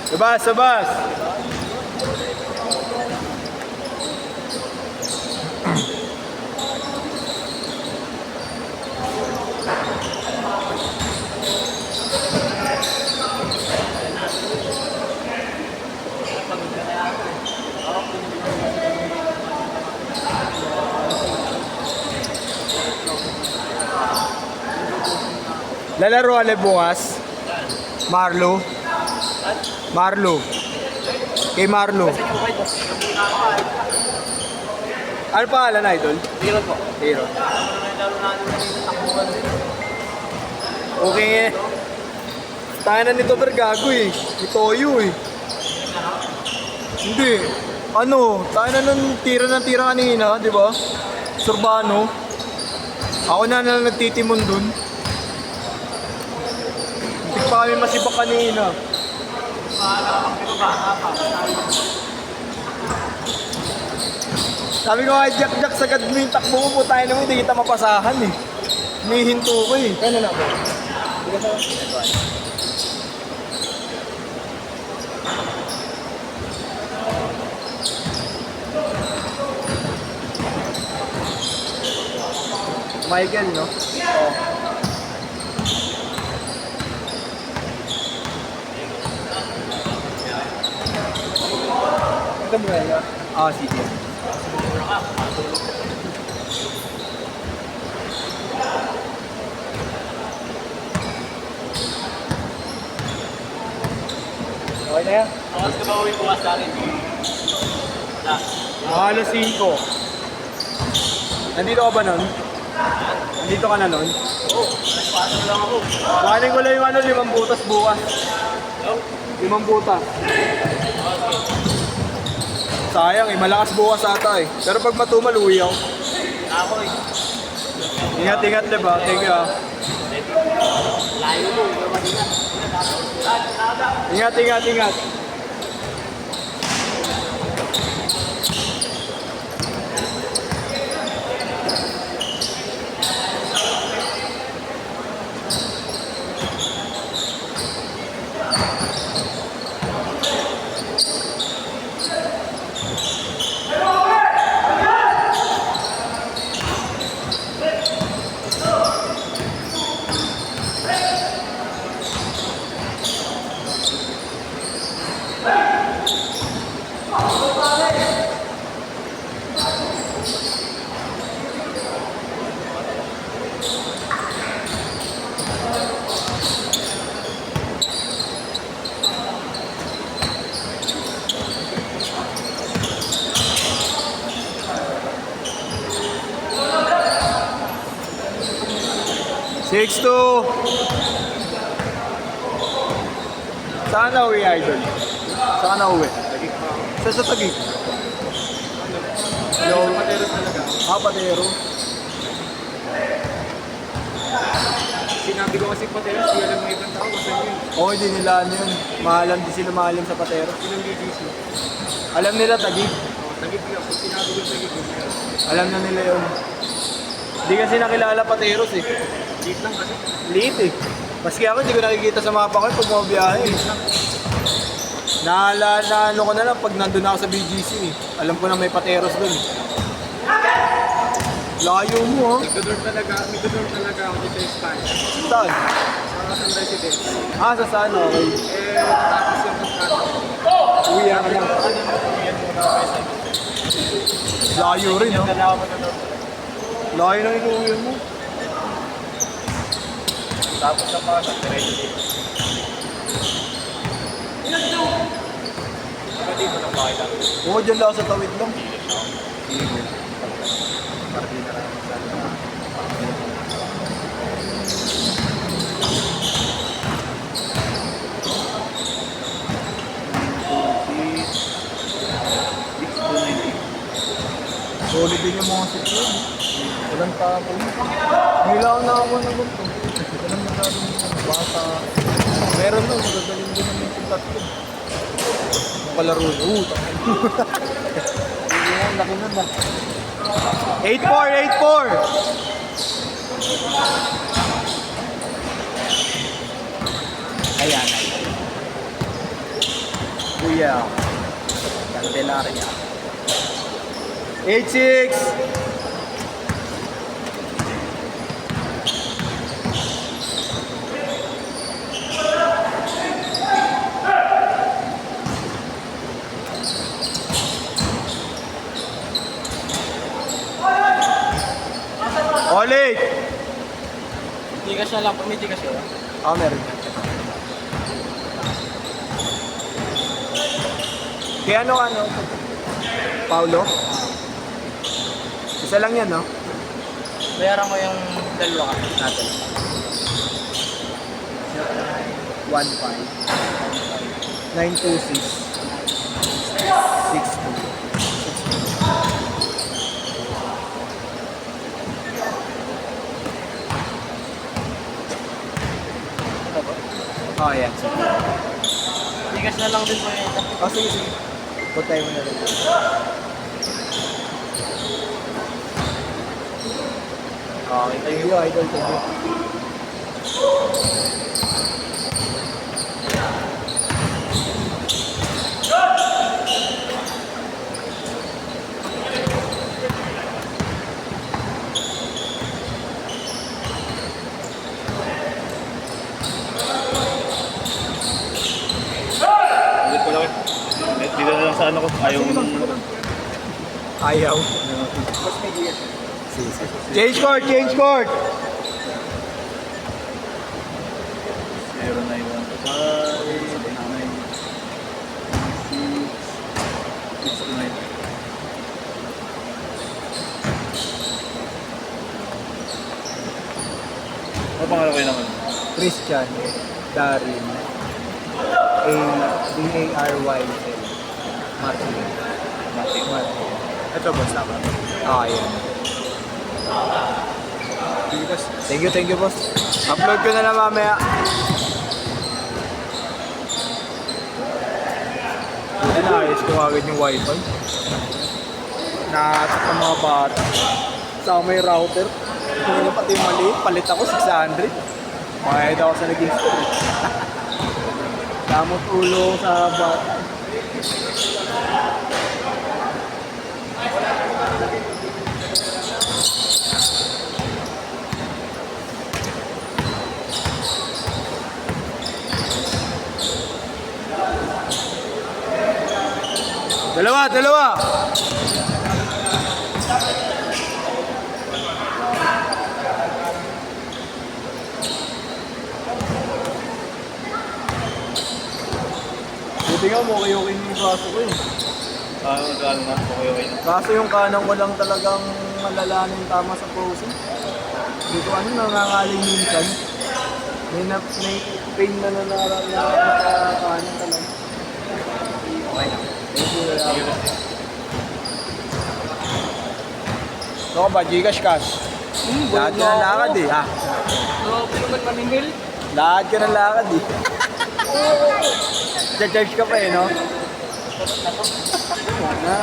Sabas, sabas! Lalaro ulit bukas? Marlo? Marlo? Kay Marlo? Ano pangalan, Idol? Hero po. Hero. Okay eh. Tayo na nito pero gago eh. Itoyo eh. Hindi. Ano? Tayo na ng tira kanina, di ba? Surbano. Ako na nagtitimon dun. Hindi pa kami masibak kanina. Sabi ko kay Jack, sagad mo yung takbo mo po tayo naman, hindi kita mapasahan eh. Humihinto ko eh. Kaya na po. Michael, no? Oo. Ito mo yan, ah, sige. Okay na yan? Tapos ka ba uwi bukas sa akin? Alas 5. Nandito ka ba nun? Nandito ka na nun? Oo, nagpasok lang ako. Kuhanin ko lang yung 5 butas bukas. 5 butas. Sayang eh, malakas bukas ata eh. Pero pag matumal, uwi ako. Ako eh. Ingat, diba? Thank you ah. Layo mo, Ingat. Six two. Saan na uwi, Idol? Saan na uwi? Sa Taguig. Yung Patero talaga. Ah, Patero. Sinabi ko kasi Patero, di alam ng ibang tao kasi yun. Oo, hindi nila ano yun. Mahalan din sila mahalan sa Patero. Sinang GGC. Alam nila Taguig. Nagip ko, pag sinabi ko Taguig. Alam na nila yun. Hindi kasi nakilala Pateros eh. Liit lang kasi. Liit eh. Maski ako, hindi ko nakikita sa mapa ko pag bumabiyahe eh. Ano ko na lang pag nandun ako sa BGC eh. Alam ko na may Pateros dun eh. Layo mo ha. Nagdodor talaga ako dito sa Spain. Saan? Sa San Residence. Ah, sa saan? Okay. Tapos yung contract. Uwi ka na. Layo rin no? Layo na inuwi mo. Tapos na pa sa Residence. Pwede mo na pakailan. Oo, dyan lang sa tawid lang. Solid din yung mga sitwin. Walang tapo. Nilaw na ako na ganito. Walang masyadong bata. Meron nun, magagaling din naman yung tatlo. Palaro yun. Yan, laki nun na. 8-4! Ayan. Candelaria. Candelaria. 86. Olik! Tigas na lang, pumitigas yun. Meron. Kaya ano? Paulo? Isa lang yan, no? Bayaran ko yung dalawa ka. Natin. 1-5. 926. 62. Oh, yan. Tigas na lang din po yun. Oh, sige. Putay mo na rin. Okay, thank you, idol. Thank you. Dito na lang sa ano ko. Ayaw mo nung... Ayaw. Mas may gigas. Change court! 091 Ano pangalan kayo naman? Christian Darin D-A-R-Y-L Martin. Ito boss, tama? Yan. Thank you boss. Upload ko na lang mamaya. Buti na, ayos ko agad yung wifi. Nakatak ang mga bata. Sa may router. Kung nila pati yung mali, palit ako 600. Mahayad ako sa naging store. Damot ulo sa bata. Dalawa! Buti nga mo, okay yung braso ko eh. Gano'n na? Okay na. Kaso yung kanan ko lang talagang malalanin tama sa posing. Hindi ko nangangaling minsan. May pain na nakakanan talaga. Okay na. Thank you. Ito ba, Gcash cash? Lahat ka ng lakad eh, ha? Grabe naman maningil. Lahat ka ng lakad eh. Charge ka pa eh, no?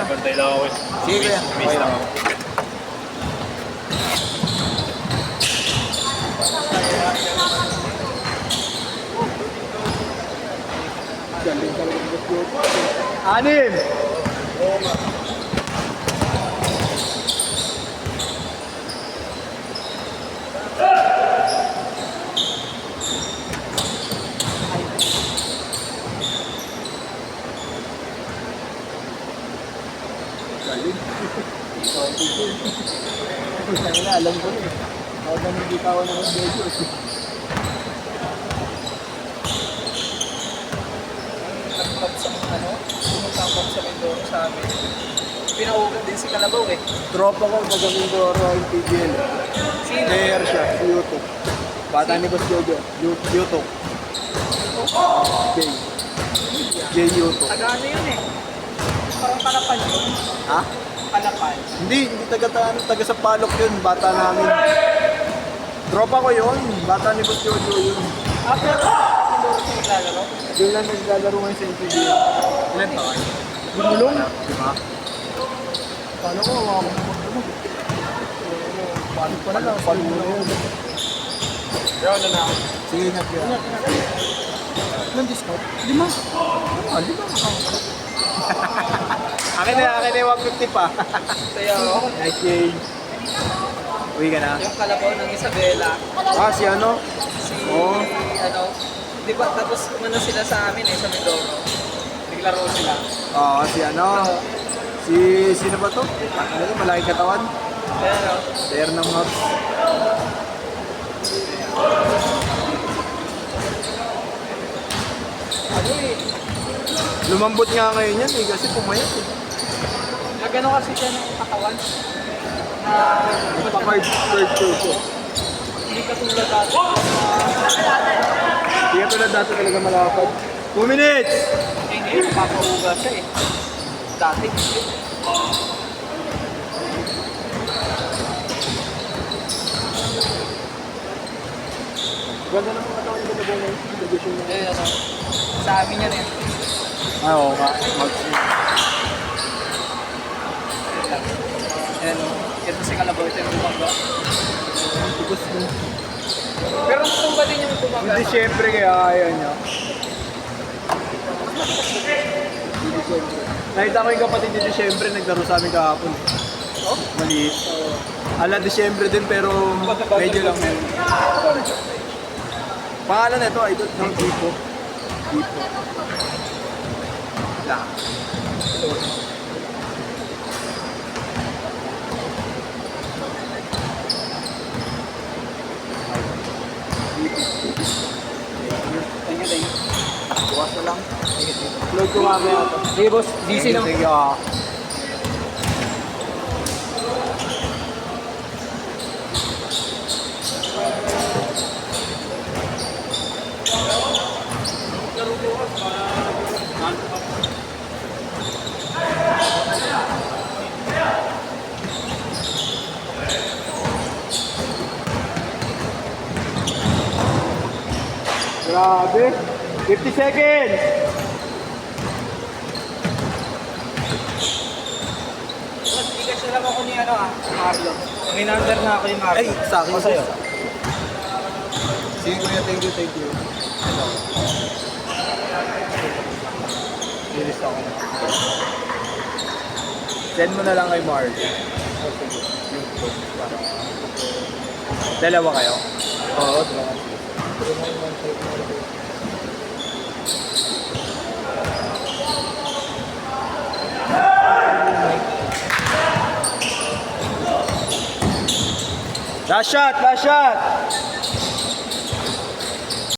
Bantay lang ako eh. Sige, kuya. Miss lang ako. Galing ka lang. Anim! Galing. Ikaw alam ko na eh. Ako na hindi ka ako naman video. Nagpap sa pumunta sa Mindoro sa amin. Pinaugat din si Kalabaw eh. Tropa ko, taga Mindoro, yung PGL. Sino? Player siya, si Yuto. Bata ni Boss Jojo, Yuto. Jay Yuto. Taga ano yun eh? Parang Palapan yun. Ha? Palapan. Hindi taga sa Palok yun, bata namin. Tropa ko yun, bata ni Boss Jojo yun. Pero Mindoro siya naglalaro. Doon lang naglalaro ngayon sa MPBL. Ilan ba kayo? Gumulong? Diba? Paano ko, mga magdumog. Paano pa na lang, paano na yun. Pero ano na ako? Sige, ingat yun. Ilang discount? 5. Ah, 5. Akin na yung 150 pa. Kaya oh, Nice game. Uwi ka na? yung kalabaw ng Isabela, Ah, si ano? si, Oh. ano, di ba, tapos umano sila sa amin sa Mindoro. Naglaro sila. Oo, si ano? Sino ba to? Ano yun? Malaki katawan? Kaya no, Player ng Mavs. ano eh, Lumambot nga ngayon yan eh, kasi pumayat eh. nagano kasi siya ng katawan. Na, Nagpa-card ko. hindi katulad dati. Hindi ka tulad dati talaga malapad. 2 minutes! Eh, ngayon, napapauga siya eh. Dati, hindi. Ganda ng mga katawan nila ba ngayon? Division na. Eh, ano, sa amin yan eh. Ah, oo nga. Mavs. Ayan o, ito si Kalabaw, ito yung bumaga. Tugos mo. Pero kung ba din yung bumaga? Hindi siyempre kaya kaya niya. Nakita ko yung kapatid ni Disyembre, naglaro sa amin kahapon. Oh? Maliit. Ala Disyembre din pero medyo lang meron. Pangalan na ito, idol ng Tipo. Tipo. Lang. Thank you, thank you. Bukas na lang. Upload ko mamaya ito. Sige boss, DC no? Thank you. Ah. Grabe. 50 seconds. Boss, ikas na lang ako ni ano Marlo. May number na ako yung Marlo. Ay, sa akin. O, sa'yo. Sige kuya, thank you. Lilis ako na. Send mo na lang kay Mark. Yung post para. Dalawa kayo? Oo, dalawa. Last shot!